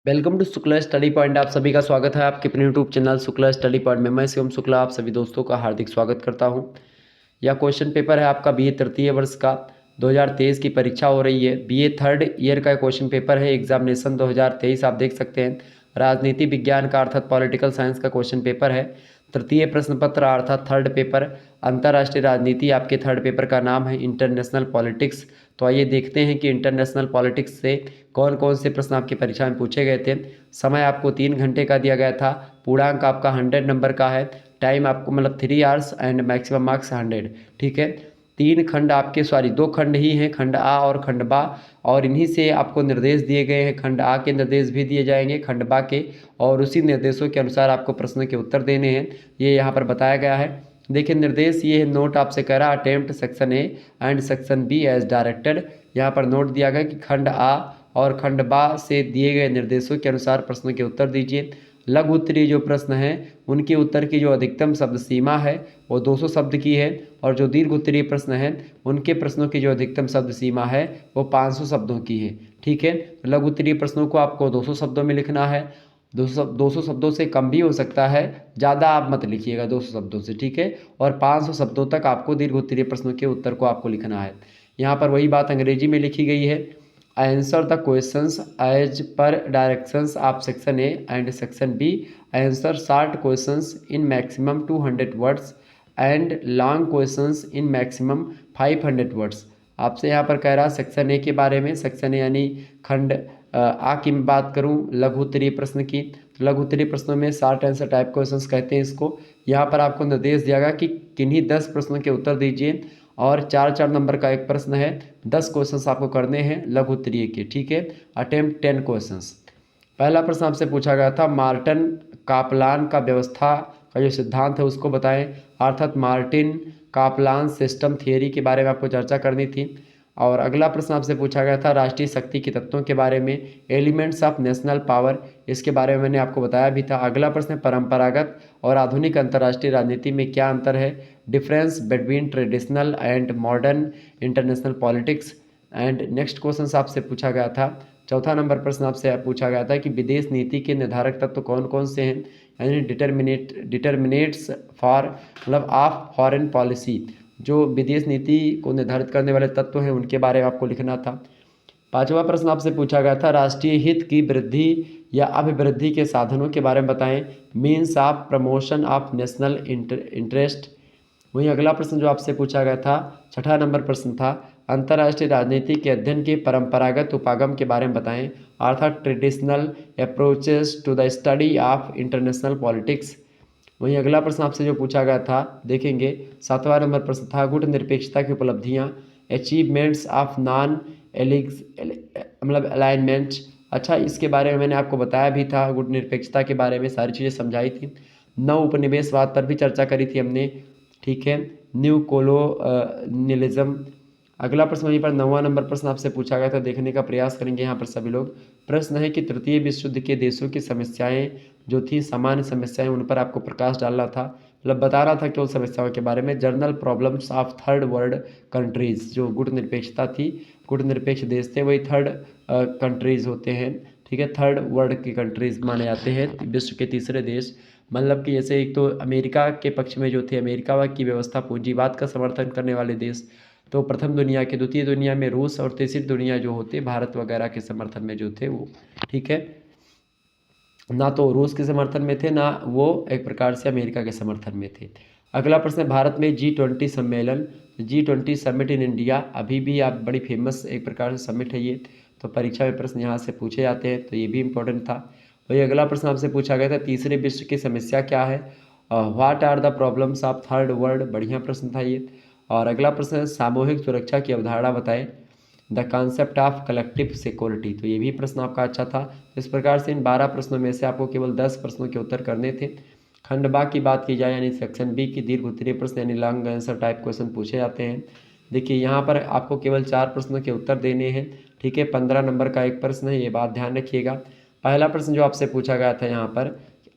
Welcome to Shukla study point. आप सभी का स्वागत है आपके अपने YouTube channel Shukla study point में। मैं शिवम शुक्ला आप सभी दोस्तों का हार्दिक स्वागत करता हूं। यह क्वेश्चन पेपर है आपका बीए तृतीय वर्ष का 2023 की परीक्षा हो रही है। बीए थर्ड ईयर का क्वेश्चन पेपर है। एग्जामिनेशन 2023 आप देख सकते हैं। राजनीति विज्ञान का अर्थात पॉलिटिकल साइंस का क्वेश्चन पेपर है। तृतीय प्रश्न पत्र अर्थात थर्ड पेपर अंतर्राष्ट्रीय राजनीति आपके थर्ड पेपर का नाम है इंटरनेशनल पॉलिटिक्स। तो आइए देखते हैं कि इंटरनेशनल पॉलिटिक्स से कौन कौन से प्रश्न आपकी परीक्षा में पूछे गए थे। समय आपको 3 घंटे का दिया गया था। पूर्णांक आपका 100 नंबर का है। टाइम आपको मतलब 3 आवर्स एंड मैक्सिमम मार्क्स 100। ठीक है। 3 खंड आपके 2 खंड ही हैं, खंड आ और खंड बा, और इन्हीं से आपको निर्देश दिए गए हैं। खंड आ के निर्देश भी दिए जाएंगे खंड बा के, और उसी निर्देशों के अनुसार आपको प्रश्न के उत्तर देने हैं। ये यहाँ पर बताया गया है। देखिए निर्देश ये है। नोट आपसे कह रहा attempt section A and section B as directed. यहाँ पर नोट दिया गया कि खंड आ और खंड बा से दिए गए निर्देशों के अनुसार प्रश्न के उत्तर दीजिए। लघु उत्तरीय जो प्रश्न हैं उनके उत्तर की जो अधिकतम शब्द सीमा है वो 200 शब्द की है, और जो दीर्घ उत्तरीय प्रश्न हैं उनके प्रश्नों की जो अधिकतम शब्द सीमा है वो 500 शब्दों की है। ठीक है। लघु उत्तरीय प्रश्नों को आपको 200 शब्दों में लिखना है। 200 शब्दों से कम भी हो सकता है, ज़्यादा आप मत लिखिएगा 200 शब्दों से। ठीक है। और 500 शब्दों तक आपको दीर्घ उत्तरीय प्रश्नों के उत्तर को आपको लिखना है। यहाँ पर वही बात अंग्रेजी में लिखी गई है। Answer the questions as per directions of section A and section B. Answer short questions in maximum 200 words and long questions in maximum 500 words. आपसे यहाँ पर कह रहा सेक्शन ए के बारे में। सेक्शन ए यानी खंड आ की मैं बात करूँ लघु उत्तरीय प्रश्न की, तो लघु उत्तरीय प्रश्नों में शॉर्ट आंसर टाइप क्वेश्चंस कहते हैं इसको। यहाँ पर आपको निर्देश दिया गया कि किन्हीं 10 प्रश्नों के उत्तर दीजिए, और 4-4 नंबर का एक प्रश्न है। 10 क्वेश्चंस आपको करने हैं लघु उत्तरीय के। ठीक है। Attempt 10 questions. पहला प्रश्न आपसे पूछा गया था मार्टिन कापलान का व्यवस्था का जो सिद्धांत है उसको बताएं। अर्थात मार्टिन कापलान सिस्टम थियरी के बारे में आपको चर्चा करनी थी। और अगला प्रश्न आपसे पूछा गया था राष्ट्रीय शक्ति के तत्वों के बारे में, एलिमेंट्स ऑफ नेशनल पावर, इसके बारे में मैंने आपको बताया भी था। अगला प्रश्न है परंपरागत और आधुनिक अंतर्राष्ट्रीय राजनीति में क्या अंतर है, difference between traditional and modern international politics. And next question आपसे पूछा गया था, चौथा नंबर प्रश्न आपसे पूछा गया था कि विदेश नीति के निर्धारक तत्व कौन कौन से हैं, यानी डिटर्मिनेट्स फॉर मतलब ऑफ फॉरेन पॉलिसी। जो विदेश नीति को निर्धारित करने वाले तत्व हैं उनके बारे में आपको लिखना था। पांचवा प्रश्न आपसे पूछा गया था राष्ट्रीय हित की वृद्धि या अभिवृद्धि के साधनों के बारे में बताएं, means of promotion of national interest. वहीं अगला प्रश्न जो आपसे पूछा गया था, छठा नंबर प्रश्न था अंतर्राष्ट्रीय राजनीति के अध्ययन के परंपरागत उपागम के बारे में बताएं, अर्थात traditional approaches to the study of international politics. वहीं अगला प्रश्न आपसे जो पूछा गया था देखेंगे, सातवां नंबर प्रश्न था गुट निरपेक्षता की उपलब्धियां, अचीवमेंट्स ऑफ नॉन मतलब अलाइनमेंट। अच्छा, इसके बारे में मैंने आपको बताया भी था, गुट निरपेक्षता के बारे में सारी चीज़ें समझाई थी। नव उपनिवेशवाद पर भी चर्चा करी थी हमने। ठीक है। New colonialism. अगला प्रश्न वहीं पर 9वां नंबर प्रश्न आपसे पूछा गया था, देखने का प्रयास करेंगे यहाँ पर सभी लोग। प्रश्न है कि तृतीय विश्व युद्ध के देशों की समस्याएं जो थी सामान्य समस्याएं, उन पर आपको प्रकाश डालना था, मतलब बताना था कि उन समस्याओं के बारे में। Journal problems of third world countries, जो गुट निरपेक्षता थी, गुट निरपेक्ष देश थे वही थर्ड कंट्रीज़ होते हैं। ठीक है। थर्ड वर्ल्ड की कंट्रीज़ माने जाते हैं विश्व के तीसरे देश। मतलब कि जैसे एक तो अमेरिका के पक्ष में जो थे, अमेरिका की व्यवस्था पूंजीवाद का समर्थन करने वाले देश, तो प्रथम दुनिया के, द्वितीय दुनिया में रूस, और तीसरी दुनिया जो होते भारत वगैरह के समर्थन में जो थे वो। ठीक है। ना तो रूस के समर्थन में थे, ना वो एक प्रकार से अमेरिका के समर्थन में थे। अगला प्रश्न है भारत में G20 सम्मेलन, G20 समिट इन इंडिया, अभी भी आप बड़ी फेमस एक प्रकार से समिट है ये, तो परीक्षा में प्रश्न यहाँ से पूछे जाते हैं, तो ये भी इम्पोर्टेंट था। वही अगला प्रश्न आपसे पूछा गया था तीसरे विश्व की समस्या क्या है, what are the problems of third world, बढ़िया प्रश्न था ये। और अगला प्रश्न है सामूहिक सुरक्षा की अवधारणा बताएं, the concept of collective security, तो ये भी प्रश्न आपका अच्छा था। इस प्रकार से इन 12 प्रश्नों में से आपको केवल 10 प्रश्नों के उत्तर करने थे। खंड बा की बात की जाए यानी सेक्शन बी की दीर्घ उत्तरीय प्रश्न यानी लॉन्ग आंसर टाइप क्वेश्चन पूछे जाते हैं। देखिए यहाँ पर आपको केवल 4 प्रश्नों के उत्तर देने हैं। ठीक है। 15 नंबर का एक प्रश्न है, ये बात ध्यान रखिएगा। पहला प्रश्न जो आपसे पूछा गया था यहाँ पर,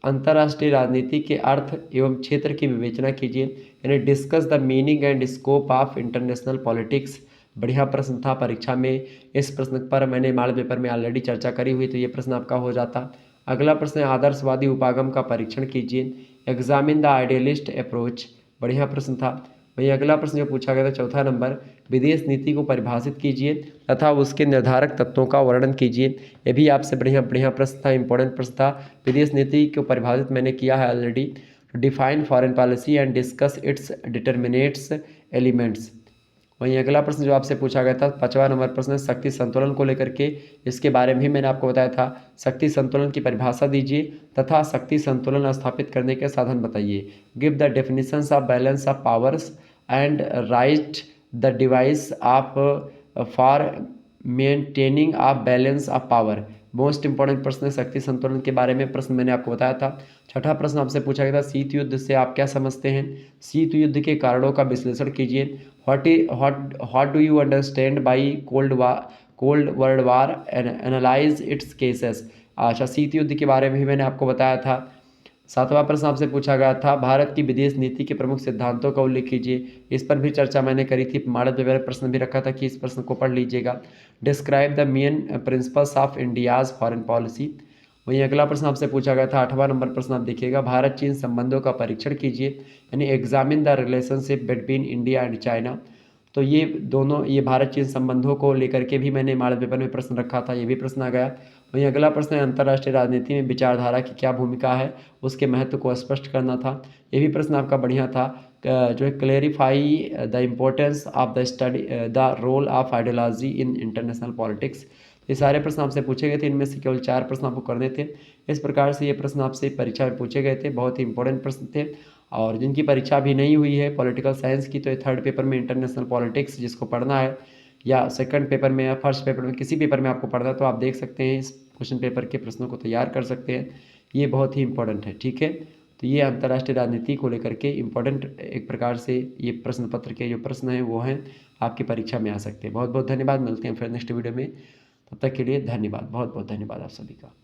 अंतर्राष्ट्रीय राजनीति के अर्थ एवं क्षेत्र की विवेचना कीजिए, यानी discuss the meaning and scope of international politics. बढ़िया प्रश्न था। परीक्षा में इस प्रश्न पर मैंने मॉडल पेपर में ऑलरेडी चर्चा करी हुई, तो ये प्रश्न आपका हो जाता। अगला प्रश्न है आदर्शवादी उपागम का परीक्षण कीजिए। एग्जामिन द आइडियलिस्ट अप्रोच, बढ़िया प्रश्न था। वहीं अगला प्रश्न जो पूछा गया था चौथा नंबर, विदेश नीति को परिभाषित कीजिए तथा उसके निर्धारक तत्वों का वर्णन कीजिए। ये भी आपसे बढ़िया बढ़िया प्रश्न था, इंपॉर्टेंट प्रश्न था। विदेश नीति को परिभाषित मैंने किया है already. Define foreign policy and discuss it's determinates elements. वहीं अगला प्रश्न जो आपसे पूछा गया था 5वां नंबर प्रश्न, शक्ति संतुलन को लेकर के, इसके बारे में भी मैंने आपको बताया था। शक्ति संतुलन की परिभाषा दीजिए तथा शक्ति संतुलन स्थापित करने के साधन बताइए। Give the definitions of balance of powers and right the device of for maintaining of balance of power. Most important प्रश्न है शक्ति संतुलन के बारे में, प्रश्न मैंने आपको बताया था। छठा प्रश्न आपसे पूछा गया था शीत युद्ध से आप क्या समझते हैं। शीत युद्ध के कारणों का विश्लेषण कीजिए। What do you understand by cold world war, analyse it's cases. अच्छा, शीत युद्ध के बारे में भी मैंने आपको बताया था। सातवां प्रश्न आपसे पूछा गया था भारत की विदेश नीति के प्रमुख सिद्धांतों का उल्लेख कीजिए। इस पर भी चर्चा मैंने करी थी, मॉडल पेपर में प्रश्न भी रखा था कि इस प्रश्न को पढ़ लीजिएगा। Describe the main principles of India's foreign policy. वहीं अगला प्रश्न आपसे पूछा गया था 8वां नंबर प्रश्न आप देखिएगा, भारत चीन संबंधों का परीक्षण कीजिए, यानी examine the relationship between India and China. तो ये दोनों, ये भारत चीन संबंधों को लेकर के भी मैंने मॉडल पेपर में प्रश्न रखा था, ये भी प्रश्न आ गया। वहीं अगला प्रश्न है अंतर्राष्ट्रीय राजनीति में विचारधारा की क्या भूमिका है, उसके महत्व को स्पष्ट करना था। ये भी प्रश्न आपका बढ़िया था। जो है clarify the importance of the study the role of ideology in international politics. ये सारे प्रश्न आपसे पूछे गए थे, इनमें से केवल 4 प्रश्न आपको करने थे। इस प्रकार से ये प्रश्न आपसे परीक्षा में पूछे गए थे, बहुत ही इंपॉर्टेंट प्रश्न थे। और जिनकी परीक्षा भी नहीं हुई है पॉलिटिकल साइंस की, तो ये 3rd पेपर में इंटरनेशनल पॉलिटिक्स जिसको पढ़ना है, या 2nd पेपर में या 1st पेपर में, किसी पेपर में आपको पढ़ना है तो आप देख सकते हैं, इस क्वेश्चन पेपर के प्रश्नों को तैयार कर सकते हैं। ये बहुत ही इंपॉर्टेंट है, ठीक है। तो ये अंतर्राष्ट्रीय राजनीति को लेकर के इंपॉर्टेंट एक प्रकार से ये प्रश्न पत्र के जो प्रश्न हैं वो हैं, आपकी परीक्षा में आ सकते हैं। बहुत बहुत धन्यवाद, मिलते हैं फिर नेक्स्ट वीडियो में। तब तक के लिए धन्यवाद, बहुत बहुत धन्यवाद आप सभी का।